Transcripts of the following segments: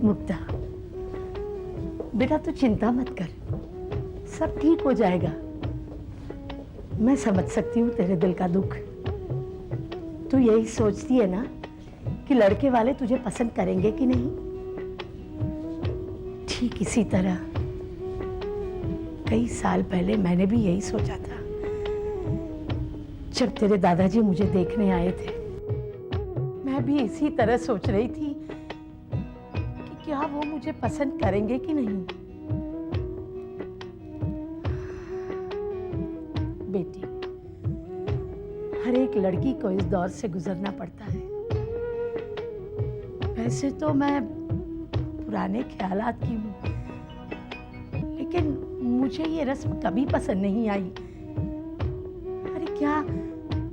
मुक्ता, बेटा तू चिंता मत कर, सब ठीक हो जाएगा। मैं समझ सकती हूँ तेरे दिल का दुख। तू यही सोचती है ना कि लड़के वाले तुझे पसंद करेंगे कि नहीं। ठीक इसी तरह कई साल पहले मैंने भी यही सोचा था। जब तेरे दादाजी मुझे देखने आए थे, मैं भी इसी तरह सोच रही थी कि क्या वो मुझे पसंद करेंगे कि नहीं। बेटी, हर एक लड़की को इस दौर से गुजरना पड़ता है। वैसे तो मैं पुराने ख्यालात की हूँ, लेकिन मुझे ये रस्म कभी पसंद नहीं आई। अरे क्या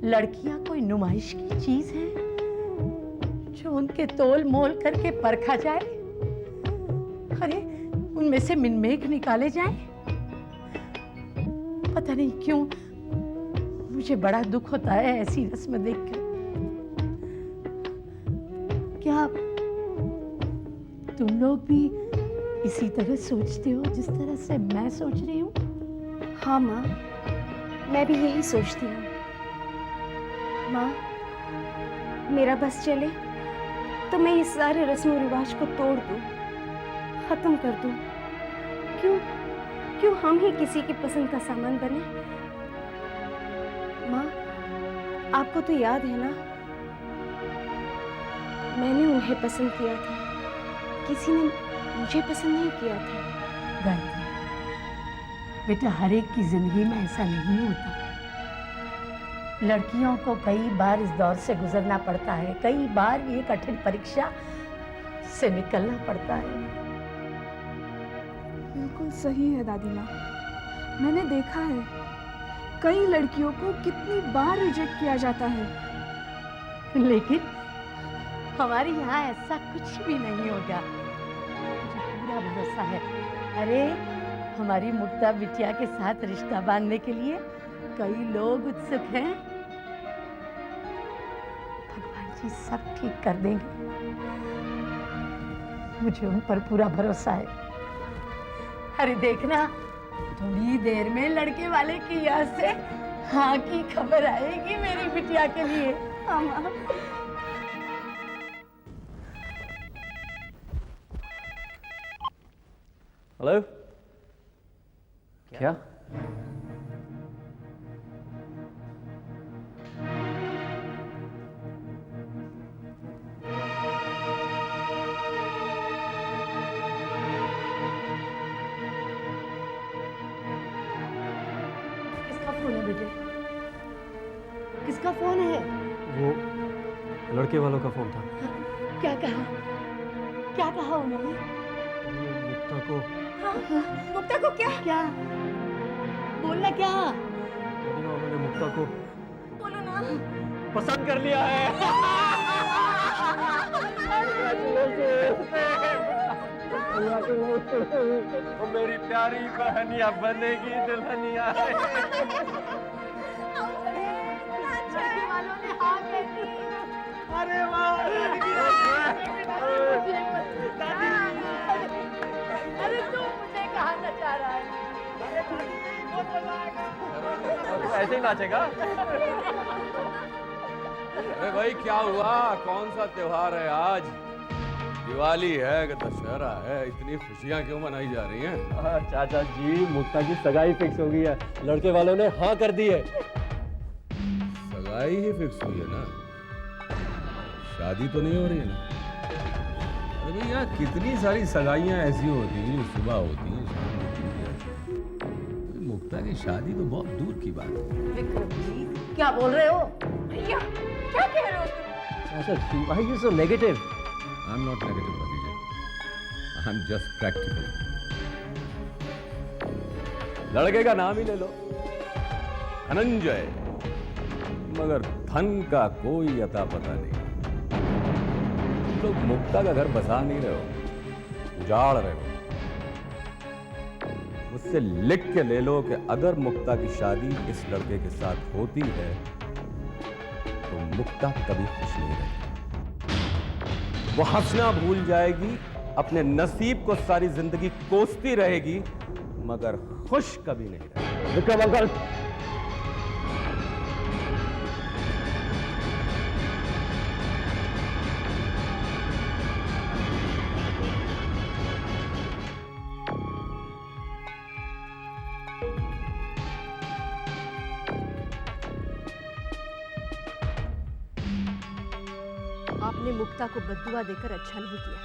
लड़कियां कोई नुमाइश की चीज है जो उनके तोल मोल करके परखा जाए? अरे उनमें से मिनमेख निकाले जाए? पता नहीं क्यों मुझे बड़ा दुख होता है ऐसी रस्म देखकर। क्या तुम लोग भी इसी तरह सोचते हो जिस तरह से मैं सोच रही हूँ? हाँ माँ, मैं भी यही सोचती हूँ। माँ, मेरा बस चले तो मैं इस सारे रस्म रिवाज को तोड़ दूँ, खत्म कर दूँ। क्यों हम ही किसी की पसंद का सामान बने? माँ, आपको तो याद है ना, मैंने उन्हें पसंद किया था, किसी ने मुझे पसंद नहीं किया था। गायत्री, बेटा हर एक की जिंदगी में ऐसा नहीं होता। लड़कियों को कई बार इस दौर से गुजरना पड़ता है, कई बार ये कठिन परीक्षा से निकलना पड़ता है। बिल्कुल सही है दादी माँ, मैंने देखा है कई लड़कियों को कितनी बार रिजेक्ट किया जाता है, लेकिन हमारे यहाँ ऐसा कुछ भी नहीं होगा, मुझे पूरा भरोसा है। अरे हमारी मुक्ता बिटिया के साथ रिश्ता बांधने के लिए कई लोग उत्सुक हैं। भगवान जी सब ठीक कर देंगे, मुझे उन पर पूरा भरोसा है। अरे देखना, थोड़ी देर में लड़के वाले की यहाँ से हाँ की खबर आएगी मेरी बिटिया के लिए। हाँ माँ। हेलो, क्या? किसका फोन है बेटे? किसका फोन है? वो लड़के वालों का फोन था। क्या कहा? क्या कहा उन्होंने? मुक्ता को। हाँ, मुक्ता को क्या? क्या बोलना? क्या उन्होंने मुक्ता को बोलो ना। पसंद कर लिया है। वो मेरी प्यारी बहनिया बनेगी दुल्हनिया। वालों ने हाँ कह दी। अरे वाह! अरे तू मुझे कहाँ नचा रहा है? तो ऐसे ही नाचेगा? अरे भाई क्या हुआ? कौन सा त्योहार है आज? दिवाली है कि दशहरा है? इतनी खुशियां क्यों मनाई जा रही हैं? चाचा जी, मुक्ता की सगाई फिक्स हो गई है, लड़के वालों ने हाँ कर दी है। सगाई ही फिक्स हुई है ना? शादी तो नहीं हो रही है ना? अरे भैया कितनी सारी सगाइयां ऐसी होती हैं जो सुबह होती हैं, शाम को छूट जाती हैं। मुक्ता की शादी तो बहुत दूर की बात है। विक्रम जी क्या बोल रहे हो? भैया क्या कह रहे हो तुम? चाचा जी, why you so negative? I'm not negative, भतीजे। I'm just practical। लड़के का नाम ही ले लो, धनंजय, मगर धन का कोई अता पता नहीं। तुम लोग मुक्ता का घर बसा नहीं रहे हो, उजाड़ रहे हो। मुझसे लिख के ले लो कि अगर मुक्ता की शादी इस लड़के के साथ होती है तो मुक्ता कभी खुश नहीं रहेगी। वो हंसना भूल जाएगी, अपने नसीब को सारी जिंदगी कोसती रहेगी, मगर खुश कभी नहीं रहेगी। विक्रम अंकल, आपने मुक्ता को बद्दुआ देकर अच्छा नहीं किया।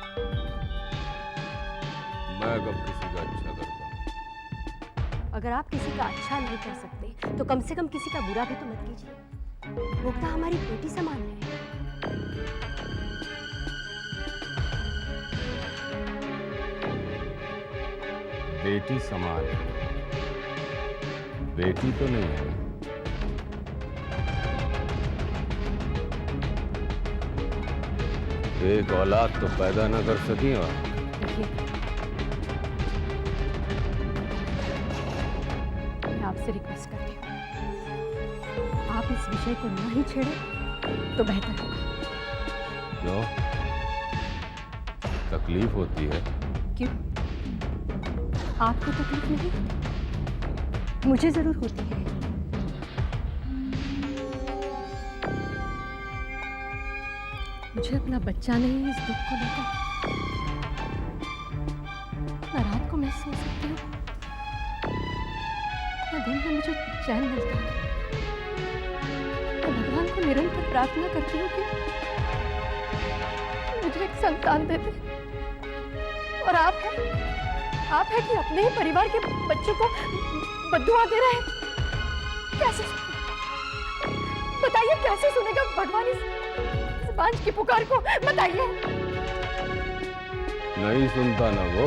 मैं कब किसी का अच्छा करता हूं? अगर आप किसी का अच्छा नहीं कर सकते तो कम से कम किसी का बुरा भी तो मत कीजिए। मुक्ता हमारी बेटी समान है। बेटी समान है, बेटी तो नहीं है। एक औलाद तो पैदा न कर सकी। और देखिए, मैं आपसे रिक्वेस्ट करती हूँ, आप इस विषय को ना ही छेड़े तो बेहतर होगा। क्यों? तकलीफ होती है? क्यों? आपको तकलीफ नहीं होती? मुझे जरूर होती है। मुझे अपना बच्चा नहीं, इस दुख को लेकर न रात को मैं सो सकती हूँ, न दिन में मुझे चैन मिलता है। मैं भगवान को निरंतर प्रार्थना करती हूँ कि मुझे एक संतान दे दे। और आप है कि अपने ही परिवार के बच्चों को बद्दुआ दे रहे हैं। कैसे बताइए, कैसे सुनेगा भगवान इस बांझ की पुकार को? बताइए। नहीं सुनता ना वो,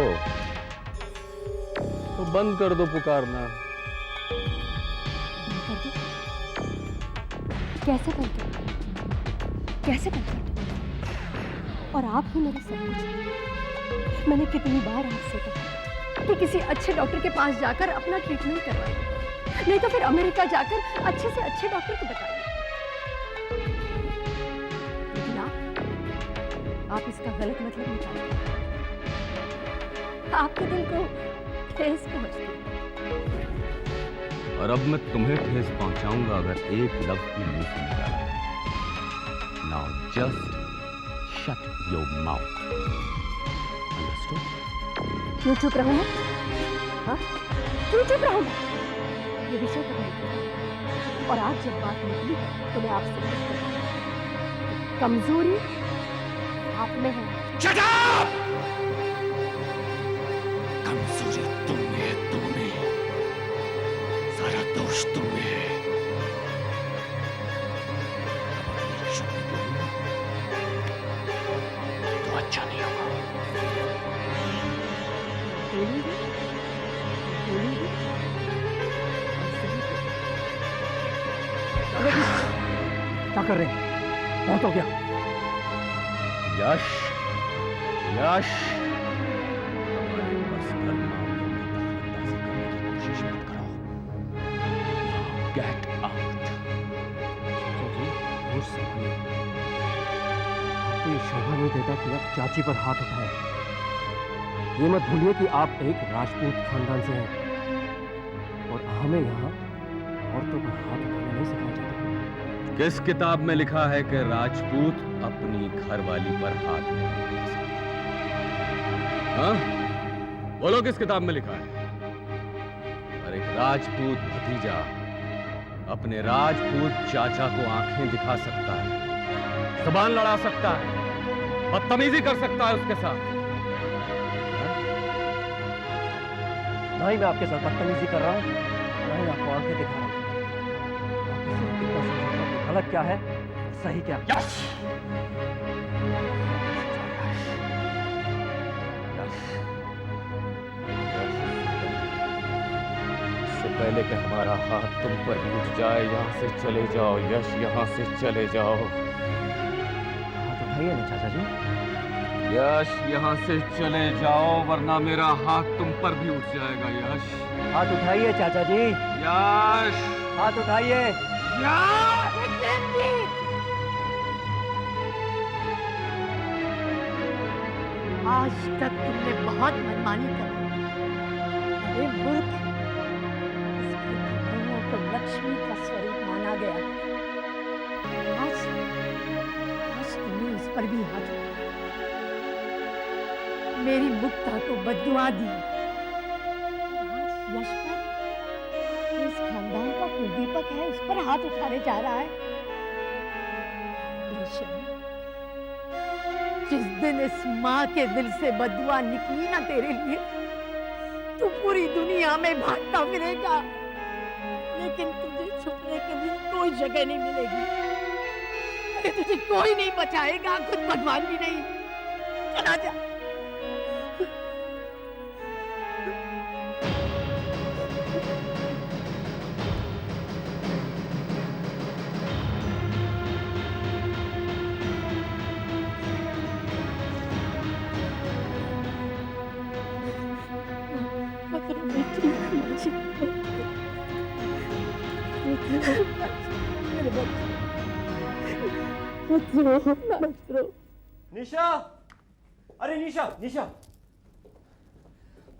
तो बंद कर दो पुकारना। कर दो? कैसे कर दो? कैसे कर दो? और आप ही मेरे सब कुछ हैं। मैंने कितनी बार आपसे कहा कि किसी अच्छे डॉक्टर के पास जाकर अपना ट्रीटमेंट करवाइए, नहीं तो फिर अमेरिका जाकर अच्छे से अच्छे डॉक्टर को बताइए। लेकिन आप इसका गलत मतलब निकालिए। आपके दिल को ठेस पहुंचती है। और अब मैं तुम्हें ठेस पहुंचाऊंगा अगर एक लफ्ज भी मुंह से निकाला। Now just shut your mouth. Understood? क्यों चुप रहूं मैं? हाँ? क्यों चुप रहूं मैं? ये विषय कभी निकला और आज जब बात निकली तो मैं आपसे बात कर रही हूं। कमजोरी आप में है। Shut up! कमजोरी तुम में है, तुम में। सारा दोष तुम में है। अब अगर एक शब्द बोलूंगा तो अच्छा नहीं होगा। बोलूंगी, बोलूंगी। क्या कर रहे हैं? बहुत हो गया। यश, यश, हमारे पर्सनल मामलों में दखलंदाजी करने की कोशिश मत करो। Get out. आपको ये शोभा नहीं देता कि आप चाची पर हाथ उठाएं। ये मत भूलिए कि आप एक राजपूत खानदान से हैं और हमें यहाँ औरतों पर हाथ उठाना नहीं सिखाया जाता। किस किताब में लिखा है कि राजपूत अपनी घरवाली पर हाथ नहीं उठा सकते? हाँ? बोलो, किस किताब में लिखा है? और एक राजपूत भतीजा अपने राजपूत चाचा को आंखें दिखा सकता है, जुबान लड़ा सकता है, बदतमीजी कर सकता है उसके साथ। ना ही मैं आपके साथ बदतमीजी कर रहा हूँ, ना ही आपको आंखें दिखा रहा हूँ। गलत क्या है, सही क्या? यश! इससे पहले कि हमारा हाथ तुम पर उठ जाए, यहाँ से चले जाओ यश, यहाँ से चले जाओ। हाथ उठाइए ना चाचा जी। यश, यहाँ से चले जाओ वरना मेरा हाथ तुम पर भी उठ जाएगा। यश, हाथ उठाइए चाचा जी। यश, हाथ उठाइए। आज तक तुमने बहुत मनमानी कर ली। अरे मूर्ख, इस घर की बहुओं को लक्ष्मी का स्वरूप माना गया। आज तुमने उस पर भी हाथ उठाया। मेरी मुक्ता को बद्दुआ दी। आज यश पर, जो इस खानदान का कुलदीपक है, उस पर हाथ उठाने जा रहा है। बेशर्म, जिस दिन इस माँ के दिल से बद्दुआ निकली ना तेरे लिए, तू पूरी दुनिया में भागता फिरेगा, लेकिन तुझे छुपने के लिए कोई जगह नहीं मिलेगी। अरे तुझे कोई नहीं बचाएगा, खुद भगवान भी नहीं। चला जा। निशा, अरे निशा, निशा।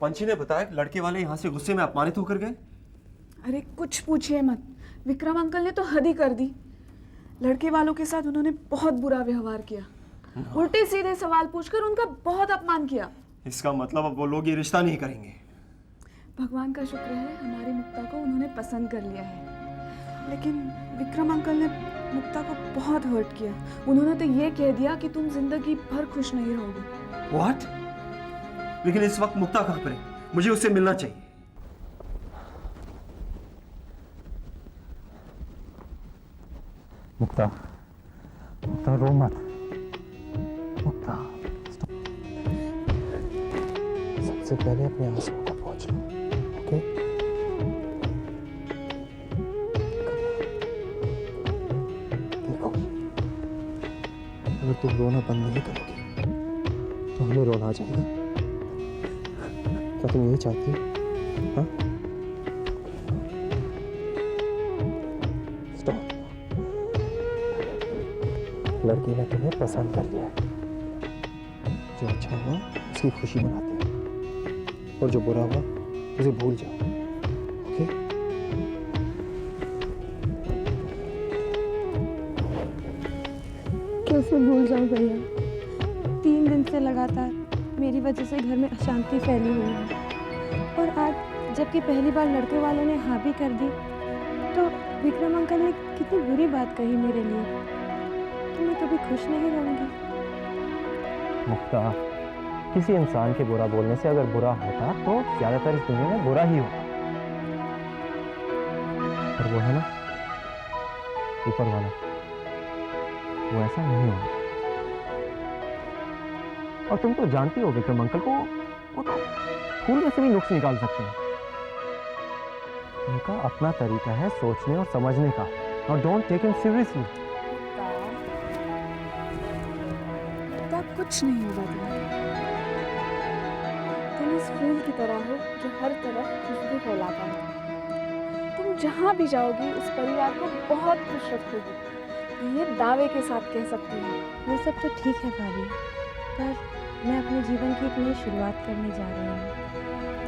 पंछी ने बताया कि लड़के वाले यहाँ से गुस्से में अपमानित होकर गए। अरे कुछ पूछिए मत, विक्रम अंकल ने तो हद ही कर दी। लड़के वालों के साथ उन्होंने बहुत बुरा व्यवहार किया, उल्टे सीधे सवाल पूछकर उनका बहुत अपमान किया। इसका मतलब अब वो लोग ये रिश्ता नहीं करेंगे। भगवान का शुक्र है हमारी मुक्ता को उन्होंने पसंद कर लिया है, लेकिन विक्रम अंकल ने मुक्ता को बहुत हर्ट किया। उन्होंने तो ये कह दिया कि तुम जिंदगी भर खुश नहीं रहोगे। What? लेकिन इस वक्त मुक्ता कहाँ पर है? मुझे उससे मिलना चाहिए। मुक्ता, मुक्ता रो मत। मुक्ता, सबसे पहले अपने आंसुओं को पोंछ लो, ओके? देखो, अगर तुम रोना बंद नहीं करोगे तो हमें रोना आ जाएगा। क्या तुम यही चाहती हो? हाँ? स्टॉप। लड़की ने तुम्हें पसंद कर लिया है। जो अच्छा हुआ उसकी खुशी मनाते हैं, और जो बुरा हुआ उसे भूल जाओ, ओके? कैसे भूल जाऊं भैया? 3 दिन से लगातार मेरी वजह से घर में अशांति फैली हुई है, और आज जबकि पहली बार लड़के वालों ने हाँ भी कर दी, तो विक्रम अंकल ने कितनी बुरी बात कही मेरे लिए कि मैं कभी खुश नहीं रहूंगी। मुक्ता, किसी इंसान के बुरा बोलने से अगर बुरा होता तो ज्यादातर इस दुनिया में बुरा ही होता। पर वो है ना, ऊपर वाला, वो ऐसा नहीं होगा। और तुम तो जानती हो विक्रम अंकल को, वो तो फूल में से भी नुक्स निकाल सकते हैं। उनका अपना तरीका है सोचने और समझने का, और डोंट टेक हिम सीरियसली। कुछ नहीं होगा तुम इस फूल की तरह हो जो हर तरफ खुशबू फैलाता है। तुम जहाँ भी जाओगी उस परिवार को बहुत खुश रखोगी, ये दावे के साथ कह सकती हूँ। वो सब तो ठीक है भाभी, पर मैं अपने जीवन की एक नई शुरुआत करने जा रही हूँ,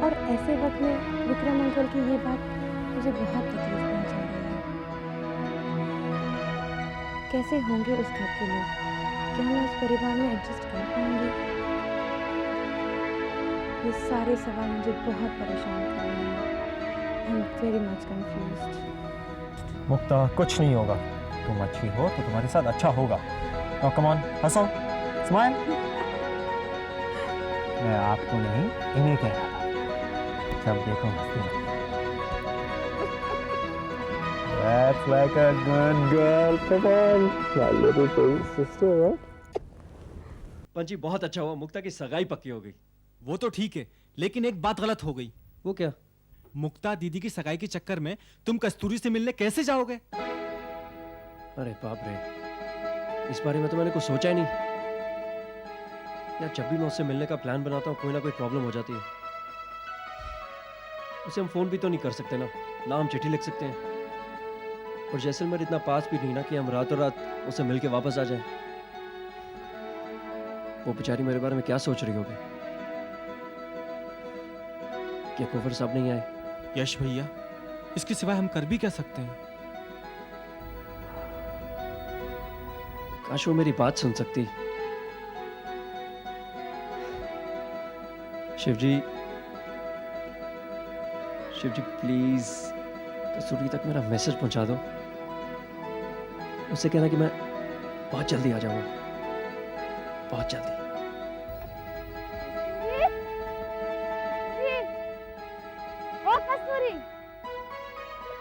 और ऐसे वक्त में विक्रम अंकल की ये बात मुझे बहुत तकलीफ पहुँचा रही है। कैसे होंगे उस घर के लोग? क्या मैं उस परिवार में एडजस्ट कर पाऊंगी? ये सारे सवाल मुझे बहुत परेशान कर रहे हैं। I am very much confused. Mukta, कुछ नहीं होगा। तुम अच्छी हो तो तुम्हारे साथ अच्छा होगा। नाउ कम ऑन, हंसो, स्माइल। मैं आपको नहीं, इन्हें कह रहा था। सब देखो हंसते। That's like a good girl. Come on, my little baby sister, right? पंची, बहुत अच्छा हुआ मुक्ता की सगाई पक्की हो गई। वो तो ठीक है, लेकिन एक बात गलत हो गई। वो क्या? मुक्ता दीदी की सगाई के चक्कर में तुम कस्तूरी से मिलने कैसे जाओगे? अरे बाप रे, इस बारे में तो मैंने कुछ सोचा ही नहीं यार। जब भी मैं उससे मिलने का प्लान बनाता हूँ कोई ना कोई प्रॉब्लम हो जाती है। उसे हम फोन भी तो नहीं कर सकते ना हम चिट्ठी लिख सकते हैं। और जैसलमेर इतना पास भी नहीं ना कि हम रातों रात उसे मिलके वापस आ जाएं। वो बेचारी मेरे बारे में क्या सोच रही होगी कि कुंवर साहब नहीं आए। यश भैया, इसके सिवाय हम कर भी क्या सकते हैं? काश वो मेरी बात सुन सकती। शिवजी प्लीज कसूरी तक मेरा मैसेज पहुंचा दो। उससे कहना कि मैं बहुत जल्दी आ जाऊंगा, बहुत जल्दी। ओ कस्तूरी,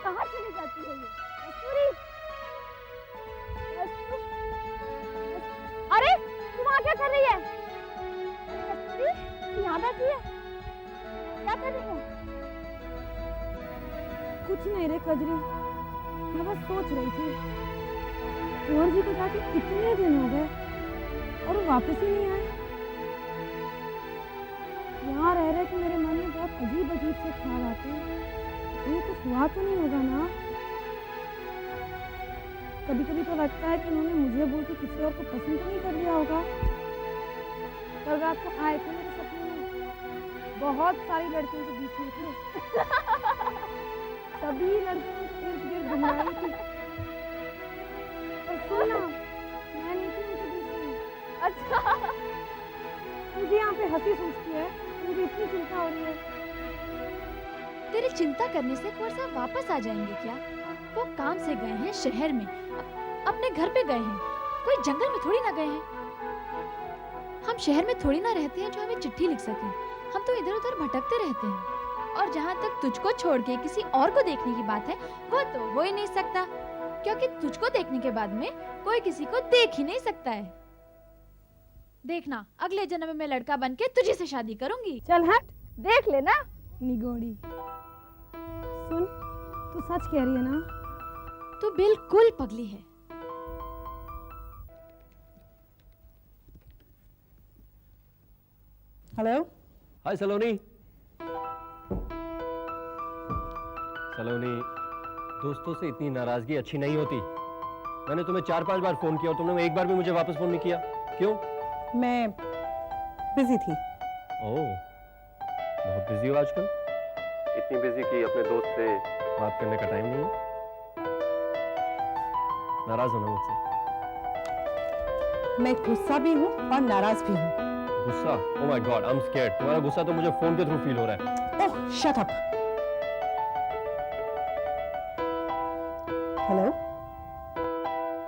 कहाँ चली जाती है ये? कस्तूरी, अरे तुम वहाँ क्या कर रही है? कस्तूरी, तुम यहाँ बैठी है? क्या कर रही है? कुछ नहीं रे कजरी, मैं बस सोच रही थी, कुंवर जी को जाके इतने दिन हो गए और वो वापस ही नहीं आए। यहाँ रह रहे कि मेरे मन में बहुत अजीब अजीब से ख्याल आते हैं। उन्हें कुछ हुआ तो नहीं होगा ना? कभी कभी तो लगता है कि उन्होंने मुझे बोल के किसी और को पसंद तो नहीं कर लिया होगा। कल रात को आए थे मेरे सपने में, बहुत सारी लड़कियों के बीच में थे। सभी लड़कियों के इर्द गिर्द घूम रही थी। और सुना, मैं नहीं थी उनके बीच में। अच्छा, मुझे यहाँ पे हंसी सूझती है, मुझे इतनी चिंता हो रही है। तेरी चिंता करने से कुंवर साहब वापस आ जाएंगे क्या? वो काम से गए हैं शहर में, अपने घर पे गए हैं, कोई जंगल में थोड़ी ना गए हैं। हम शहर में थोड़ी ना रहते हैं जो हमें चिट्ठी लिख सके। हम तो इधर उधर भटकते रहते हैं। और जहाँ तक तुझको छोड़ के किसी और को देखने की बात है, वो तो हो ही नहीं सकता, क्योंकि तुझको देखने के बाद में कोई किसी को देख ही नहीं सकता है। देखना, अगले जन्म में लड़का बन के तुझे से शादी करूंगी। चल हट, देख लेना निगोड़ी। सुन, तू सच कह रही है ना? तू बिल्कुल पगली है। हेलो, हाय सलोनी। सलोनी, दोस्तों से इतनी नाराजगी अच्छी नहीं होती। मैंने तुम्हें 4-5 बार फोन किया और तुमने एक बार भी मुझे वापस फोन नहीं किया। क्यों? मैं बिजी थी। ओह, बहुत बिजी हो आजकल। इतनी बिजी कि अपने दोस्त से बात करने का टाइम नहीं है। नाराज होना मुझसे। मैं गुस्सा भी हूँ और नाराज भी हूँ। गुस्सा? Oh my God, I am scared. तुम्हारा गुस्सा तो मुझे फोन के थ्रू फील हो रहा है। Oh, shut up. Hello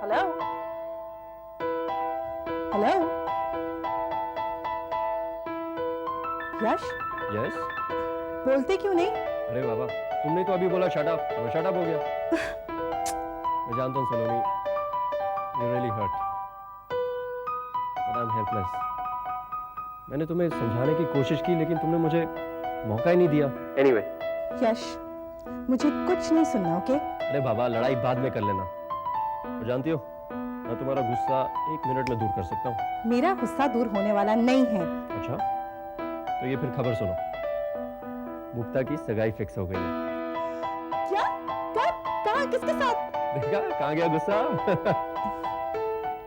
hello hello, Yash, yes? बोलते क्यों नहीं? अरे बाबा, तुमने तो अभी बोला शट अप, तो मैं शट अप हो गया। मैं जानता हूँ Saloni, you really hurt, but I am helpless. मैंने तुम्हें समझाने की कोशिश की, लेकिन तुमने मुझे मौका ही नहीं दिया। एनीवे, यश, मुझे कुछ नहीं सुनना, ओके? अरे बाबा, लड़ाई बाद में कर लेना। और जानती हो, मैं तुम्हारा गुस्सा 1 मिनट में दूर कर सकता हूँ। मेरा गुस्सा दूर होने वाला नहीं है। अच्छा, तो ये फिर खबर सुनो, मुक्ता की सगाई फिक्स हो गई है। क्या? कब? कहाँ? किसके साथ? देखा, कहाँ गया गुस्सा?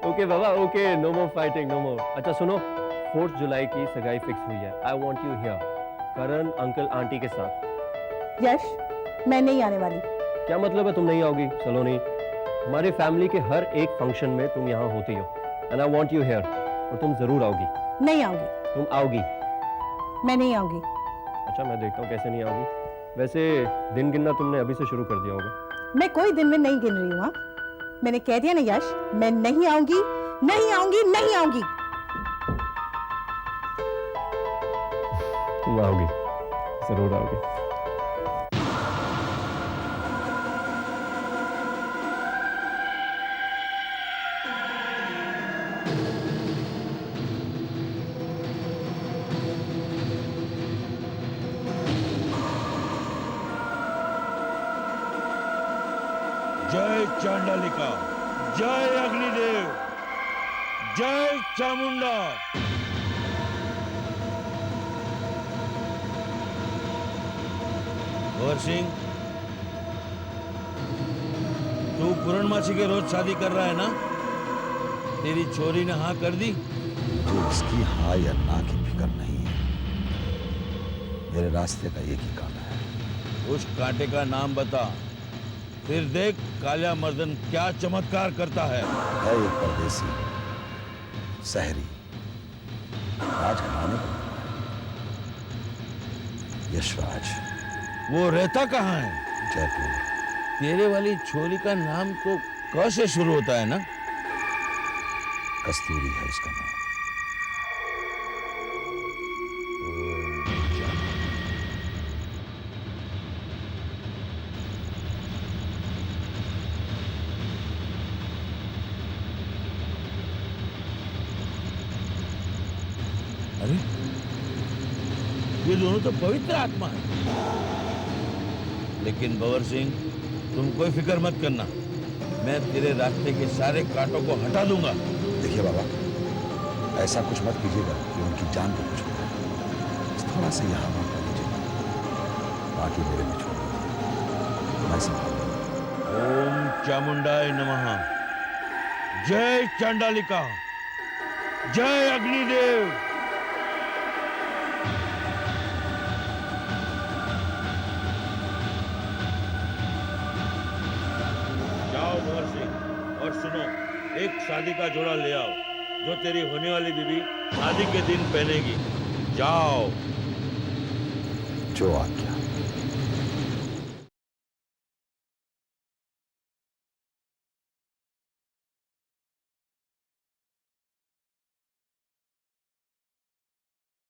ओके बाबा, ओके, नो मोर फाइटिंग, नो मोर। अच्छा सुनो, 4 जुलाई की सगाई फिक्स हुई है। I want you here, Karan uncle aunty के साथ। यश, मैं नहीं आने वाली। क्या मतलब है तुम नहीं आओगी सलोनी? हमारे फैमिली के हर एक फंक्शन में तुम यहाँ होती हो, and I want you here, और तुम जरूर आओगी। नहीं आऊंगी। तुम आओगी? मैं नहीं आऊंगी। अच्छा, मैं देखता हूँ कैसे नहीं आओगी। वैसे दिन गिनना तुमने अभी से शुरू कर दिया होगा। मैं कोई दिन में नहीं गिन रही हूँ। हाँ? मैंने कह दिया ना यश, मैं नहीं आऊंगी, नहीं आऊंगी, नहीं आऊंगी। तुम आओगी, जरूर आओगी। जय चांडालिका, जय अग्निदेव, जय चामुंडा। गौर सिंह, तू पूर्णमासी के रोज शादी कर रहा है ना? तेरी छोरी ने हाँ कर दी? मुझे इसकी हाँ या ना की फिक्र नहीं है। मेरे रास्ते का एक ही कांटा है। उस कांटे का नाम बता, फिर देख काला मर्दन क्या चमत्कार करता है। एक परदेसी शहरी राजघराने को यशराज। वो रहता कहाँ है? जयपुर। तेरे वाली छोरी का नाम तो क से शुरू होता है ना? कस्तूरी है उसका नाम। अरे ये दोनों तो पवित्र आत्मा है। लेकिन बवर सिंह, तुम कोई फिक्र मत करना, मैं तेरे रास्ते के सारे कांटों को हटा दूंगा। देखिए बाबा, ऐसा कुछ मत कीजिएगा कि उनकी जान को कुछ हो। थोड़ा सा यहाँ वहाँ कर लीजिएगा, बाकी मेरे में छोड़ दीजिए, मैं संभालूंगा। ओम चामुंडाय नमः। जय चांडालिका, जय अग्निदेव। जाओ बवर सिंह, और सुनो, एक शादी का जोड़ा ले आओ जो तेरी होने वाली बीवी शादी के दिन पहनेगी। जाओ। जो आज्ञा।